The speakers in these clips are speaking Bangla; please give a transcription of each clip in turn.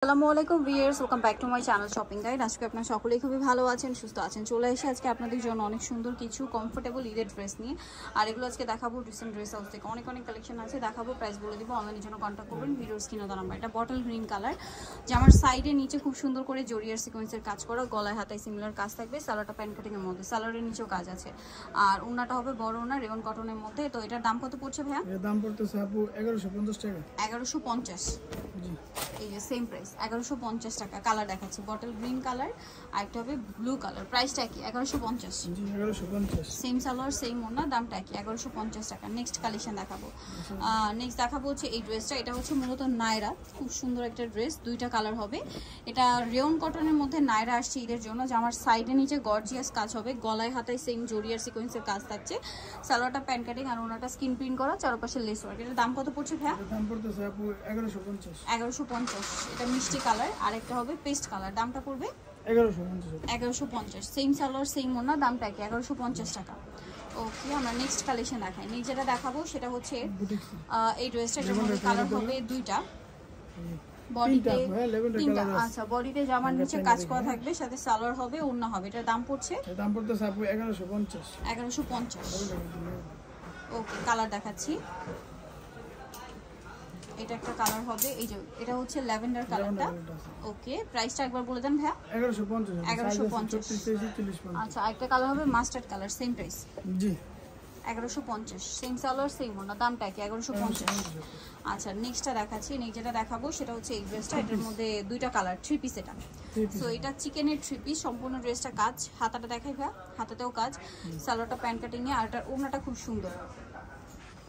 আসসালামু আলাইকুম viewers, welcome back to my channel shopping guide. আজকে আপনারা সকলেই খুবই ভালো আছেন, সুস্থ আছেন। চলে এসে আজকে আপনাদের জন্য অনেক সুন্দর কিছু কমফোর্টেবল ঈদের ড্রেস নিয়ে। আর এগুলো আজকে দেখাবো রিসেন্ট ড্রেস হাউস থেকে। অনেক কালেকশন আছে, দেখাবো, প্রাইস বলে দিব। অনলাইনের জন্য কন্ট্যাক্ট করবেন ভিডিওর স্ক্রিনে দেওয়া নাম্বার। এটা বটল গ্রিন কালার, জামার সাইডে নিচে খুব সুন্দর করে জরিয়ার সিকোয়েন্সের কাজ করা, গলায় হাতায় সিমিলার কাজ থাকবে। সালোয়ারটা প্যান্ট কাটিং এর মধ্যে, সালোয়ারের নিচেও কাজ আছে। আর ওন্নাটা হবে বড় ওন্না, রেয়ন কটনের মধ্যে। তো এটার দাম কত পড়ছে ভাইয়া? এর দাম পড়তেছে আপু 1150 টাকা। 1150। জি, এই যে সেম প্রাইস 1150 টাকা। কালার দেখাচ্ছি বটল গ্রিন কালার, আর একটা হবে ব্লু কালার। প্রাইসটা কি? 1150। জি 1150। সেম সালোয়ার সেম ওড়না, দামটা কি? 1150 টাকা। নেক্সট কালেকশন দেখাবো। নেক্সট দেখাবো হচ্ছে এই ড্রেসটা। এটা হচ্ছে মূলত নায়রা, খুব সুন্দর একটা ড্রেস, দুইটা কালার হবে। এটা রেয়ন কটনের মধ্যে নায়রা আসছে ঈদের জন্য। যে আমার সাইডে নিচে গর্জিয়াস কাজ হবে, গলায় হাতায় সেম জরিয়ার সিকোয়েন্সের কাজ থাকছে। সালোয়ারটা প্যান্ট কাটিং আর ওনাটা স্কিন প্রিন্ট করা, চারপাশে লেস ওয়ার্ক। এটার দাম কত পড়ছে ভাইয়া? এর দাম পড়তেছে আপু 1150। 1150। এটা মিষ্টি কালার, আর একটা হবে পেস্ট কালার। দামটা পড়বে 1150। 1150। সেম সালোয়ার সেম ওড়না, দামটা কি? 1150 টাকা। ওকে, আমরা নেক্সট কালেকশন দেখাই। নেক্সট যেটা দেখাবো সেটা হচ্ছে এই ড্রেসটা। এটার মধ্যে কালার হবে দুইটা, বডিতে তিনটা। আচ্ছা, বডিতে জামার নিচে কাজ করা থাকবে, সাথে সালোয়ার হবে, ওড়না হবে। এটার দাম পড়ছে এর দাম পড়তেছে আপু 1150। 1150। ওকে, কালার দেখাচ্ছি। এটা একটা কালার হবে, এই যে এটা হচ্ছে ল্যাভেন্ডার কালারটা। ওকে, প্রাইসটা একবার বলে দেন ভাইয়া। 1150। 1150। আচ্ছা, আরেকটা কালার হবে মাস্টার্ড কালার, সেম প্রাইস। জি, 1150। সেম সালোয়ার সেম ওড়না, দামটা কি? 1150। আচ্ছা, নেক্সটটা দেখাচ্ছি। নেক্সট যেটা দেখাবো সেটা হচ্ছে এই ড্রেসটা। এটার মধ্যে দুইটা কালার, থ্রি পিস এটা। সো এটা চিকেনের থ্রি পিস, সম্পূর্ণ ড্রেসটা কাজ। হাতাটা দেখাই ভাইয়া, হাতাতেও কাজ। সালোয়ারটা প্যান্ট কাটিং এ, আর এটার ওড়নাটা খুব সুন্দর।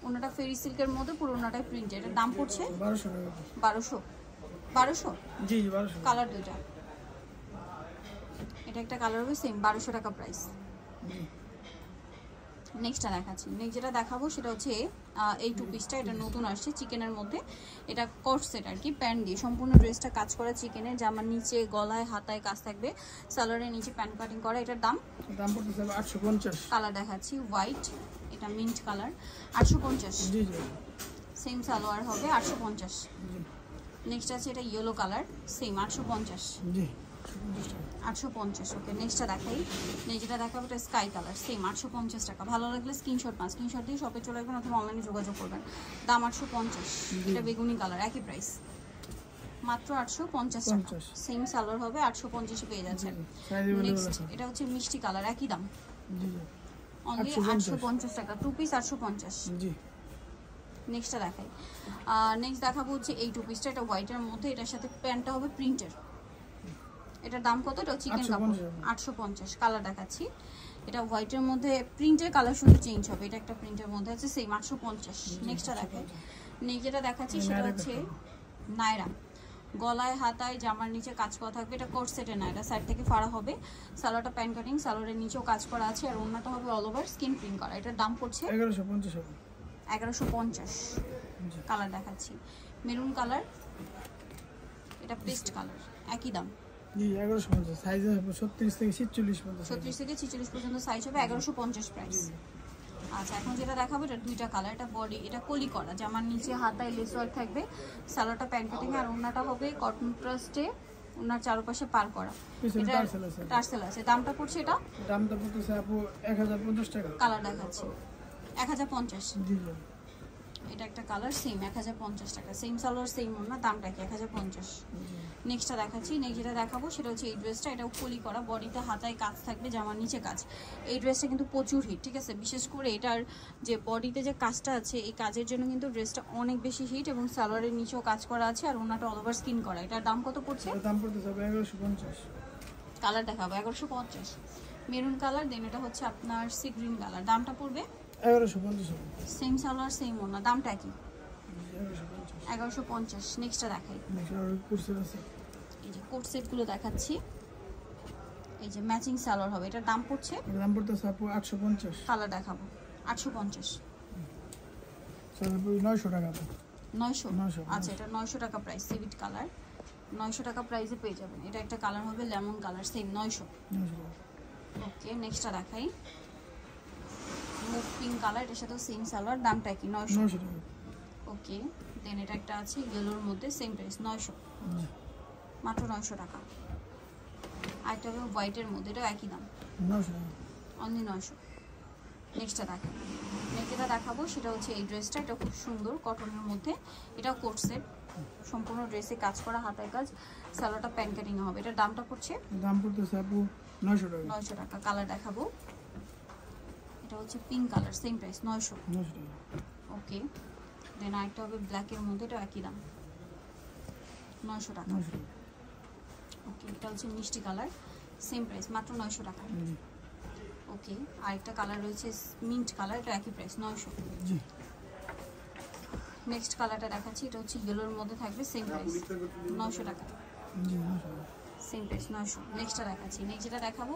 ওড়নাটা ফেরি সিল্কের মধ্যে, পুরো ওড়নাটাই প্রিন্টেড। এটার দাম পড়ছে 1200 টাকা। 1200। 1200। জি 1200। কালার দুইটা, এটা একটা কালার হবে সেম 1200 টাকা প্রাইস। জি, নেক্সটটা দেখাচ্ছি। নেক্সট যেটা দেখাবো সেটা হচ্ছে এই টু পিসটা। এটা নতুন আসছে চিকেনের মধ্যে। এটা কট সেট আর কি, প্যান্ট দিয়ে সম্পূর্ণ ড্রেসটা কাজ করা চিকেনের। জামার নিচে গলায় হাতায় কাজ থাকবে, সালোয়ারের নিচে প্যান্ট কাটিং করা। এটার দাম পড়তেছে 850। কালার দেখাচ্ছি হোয়াইট, এটা মিন্ট কালার, 850। জি জি, সেম সালোয়ার হবে 850। নেক্সট আছে এটা ইয়েলো কালার, সেম 850। জি 850। ওকে, নেক্সটটা দেখাই। যেটা দেখাবো এটা স্কাই কালার, সেম 850 টাকা। ভালো লাগলে স্ক্রিনশট দিয়ে শপে চলে আসবেন অথবা অনলাইনে যোগাযোগ করবেন। দাম 850। এটা বেগুনি কালার, একই প্রাইস, মাত্র 850 টাকা। সেম সালোয়ার হবে, 850 পেয়ে যাচ্ছেন। নেক্সট এটা হচ্ছে মিষ্টি কালার, একই দাম, জি অনলি 850 টাকা। Two piece 850। জি। নেক্সটটা দেখাই। নেক্সট দেখাবো হচ্ছে এই টু পিসটা। এটা হোয়াইটের মধ্যে, এটার সাথে প্যান্টটা হবে প্রিন্টের। এটার দাম কত? এটা চিকেন কাপড়, 850। কালার দেখাচ্ছি। এটা হোয়াইটের মধ্যে প্রিন্টের কালার শুধু চেঞ্জ হবে। এটা একটা প্রিন্টের মধ্যে আছে, সেম 850। নেক্সটটা দেখাই। নেক্সট যেটা দেখাচ্ছি সেটা হচ্ছে নায়রা, গলায় হাতায় জামার নিচে কাজ করা থাকবে। এটা কোট সেটের নায়রা, সাইড থেকে ফাড়া হবে। সালোয়ারটা প্যান্ট কাটিং, সালোয়ারের নিচেও কাজ করা আছে, আর ওড়নাটা হবে অল ওভার স্কিন প্রিন্ট করা। এটার দাম পড়ছে 1150। 1150। কালার দেখাচ্ছি মেরুন কালার, এটা পেস্ট কালার, একই দাম। জি 1150। সাইজ হবে 36 থেকে 46 পর্যন্ত। 36 থেকে 46 পর্যন্ত সাইজ হবে, 1150 প্রাইস। আচ্ছা, এখন যেটা দেখাবো এটা দুইটা কালার। এটা বডি, এটা কলি করা, জামার নিচে হাতায় লেস ওয়ার্ক থাকবে, সালোয়ারটা প্যান্ট কাটিং, আর ওড়নাটা হবে কন্ট্রাস্টে, ওনার চারপাশে পার করা। এটা টার্সেল আছে। দামটা পড়ছে এটা? দামটা পড়তেছে আপু 1050 টাকা। কালার দেখাচ্ছি 1050। জি জি, এটা একটা কালার, সেম 1050 টাকা। সেম সালোয়ার সেম ওড়না, দামটা কি? 1050। নেক্সটটা দেখাচ্ছি। নেক্সট যেটা দেখাবো সেটা হচ্ছে এই ড্রেসটা। এটাও কলি করা, বডিতে হাতায় কাজ থাকবে, জামার নিচে কাজ। এই ড্রেসটা কিন্তু প্রচুর হিট, ঠিক আছে? বিশেষ করে এটার যে বডিতে যে কাজটা আছে, এই কাজের জন্য কিন্তু ড্রেসটা অনেক বেশি হিট, এবং সালোয়ারের নিচেও কাজ করা আছে, আর ওনাটা অল ওভার স্কিন করা। এটার দাম কত পড়ছে? দাম পড়তেছে 1150। কালার দেখাবো 1150। মেরুন কালার, দেন এটা হচ্ছে আপনার সি গ্রিন কালার। দামটা পড়বে 1150। সেম সালোয়ার সেম ওড়না, দামটা কি? 1150। নেক্সটটা দেখাই। এই যে কোট সেটগুলো দেখাচ্ছি। এই যে ম্যাচিং সালোয়ার হবে, এটার দাম পড়ছে? দাম পড়তেছে আপু 850। কালার দেখাবো 850। স্যার 900 টাকা। 900। আচ্ছা, এটা 900 টাকা প্রাইস। সিভিট কালার 900 টাকা প্রাইসে পেয়ে যাবেন। এটা একটা কালার হবে লেমন কালার, সেম 900। ওকে, নেক্সটটা দেখাই। মুভ পিঙ্ক কালার, এটার সাথে সেম সালোয়ার, দামটা কি? 900 টাকা। ওকে, দেন এটা একটা আছে ইয়েলোর মধ্যে, সেম প্রাইস 900। মাত্র 900 টাকা। আরেকটা হবে হোয়াইটের মধ্যে, এটাও একই দাম, 900 টাকা। অনলি 900। নেক্সটটা দেখাবো, নেক্সট যেটা দেখাবো সেটা হচ্ছে এই ড্রেসটা। এটা খুব সুন্দর কটনের মধ্যে, এটাও কোট সেট, সম্পূর্ণ ড্রেসে কাজ করা, হাতায় কাজ, সালোয়ারটা প্যান্ট কাটিং হবে। এটার দামটা পড়ছে দাম পড়তেছে আপু 900 টাকা। 900 টাকা। কালার দেখাবো, এটা হচ্ছে পিঙ্ক কালার, সেম প্রাইস 900। 900 টাকা। ওকে, দেন আরেকটা হবে ব্ল্যাকের মধ্যে, এটাও একই দাম 900 টাকা। 900 টাকা। ওকে, এটা হচ্ছে মিষ্টি কালার, সেম প্রাইস মাত্র 900 টাকা। জি ওকে, আরেকটা কালার রয়েছে মিন্ট কালার, এটা একই প্রাইস 900। জি। নেক্সট কালারটা দেখাচ্ছি, এটা হচ্ছে ইয়েলোর মধ্যে থাকবে, সেম প্রাইস 900 টাকা। জি 900 টাকা। Same price 900। নেক্সটটা দেখাচ্ছি, নেক্সট যেটা দেখাবো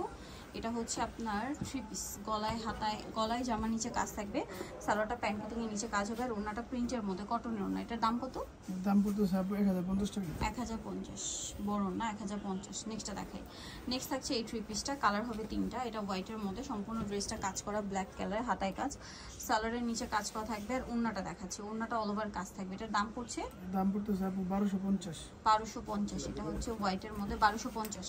এটা হচ্ছে আপনার 3 পিস, গলায় হাতায়, গলায় জামা নিচে কাজ থাকবে, সালোয়ারটা প্যান্ট কাটিংয়ের নিচে কাজ হবে, আর ওড়নাটা প্রিন্টের মধ্যে কটনের ওড়না। এটার দাম কত? দাম পড়তেছে আপু 1050 টাকা। 1050, বড় না 1050। নেক্সটটা দেখাই, নেক্সট থাকছে এই 3 পিসটা, কালার হবে 3টা। এটা হোয়াইটের মধ্যে, সম্পূর্ণ ড্রেসটা কাজ করা ব্ল্যাক কালার, হাতায় কাজ, সালোয়ারের নিচে কাজ করা থাকবে, আর ওড়নাটা দেখাচ্ছি, ওড়নাটা অল ওভার কাজ থাকবে। এটার দাম পড়ছে দাম পড়তেছে আপু 1250। 1250। এটা হচ্ছে হোয়াইটের মধ্যে 1250।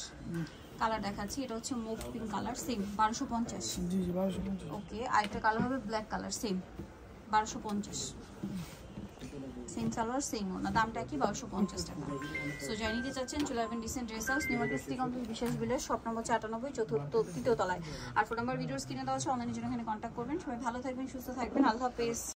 কালার দেখাচ্ছি, এটা হচ্ছে মুভ পিঙ্ক কালার, সেম 1250। জি জি 1250। ওকে, আরেকটা কালার হবে black colour, same 1250। Same salwar same ওনা, দামটা কি 1250 টাকা। সো যারা নিতে চাচ্ছেন চলে আসবেন dissent dress house, new market city complex, বিশেষ বিলের শপ নম্বর 94 তৃতীয় তলায়। আর ফোন নাম্বার ভিডিওস কিনে দেওয়া আছে, অনলাইনের জন্য এখানে কন্ট্যাক্ট করবেন। সবাই ভালো থাকবেন, সুস্থ থাকবেন, আল্লাহ হাফেজ।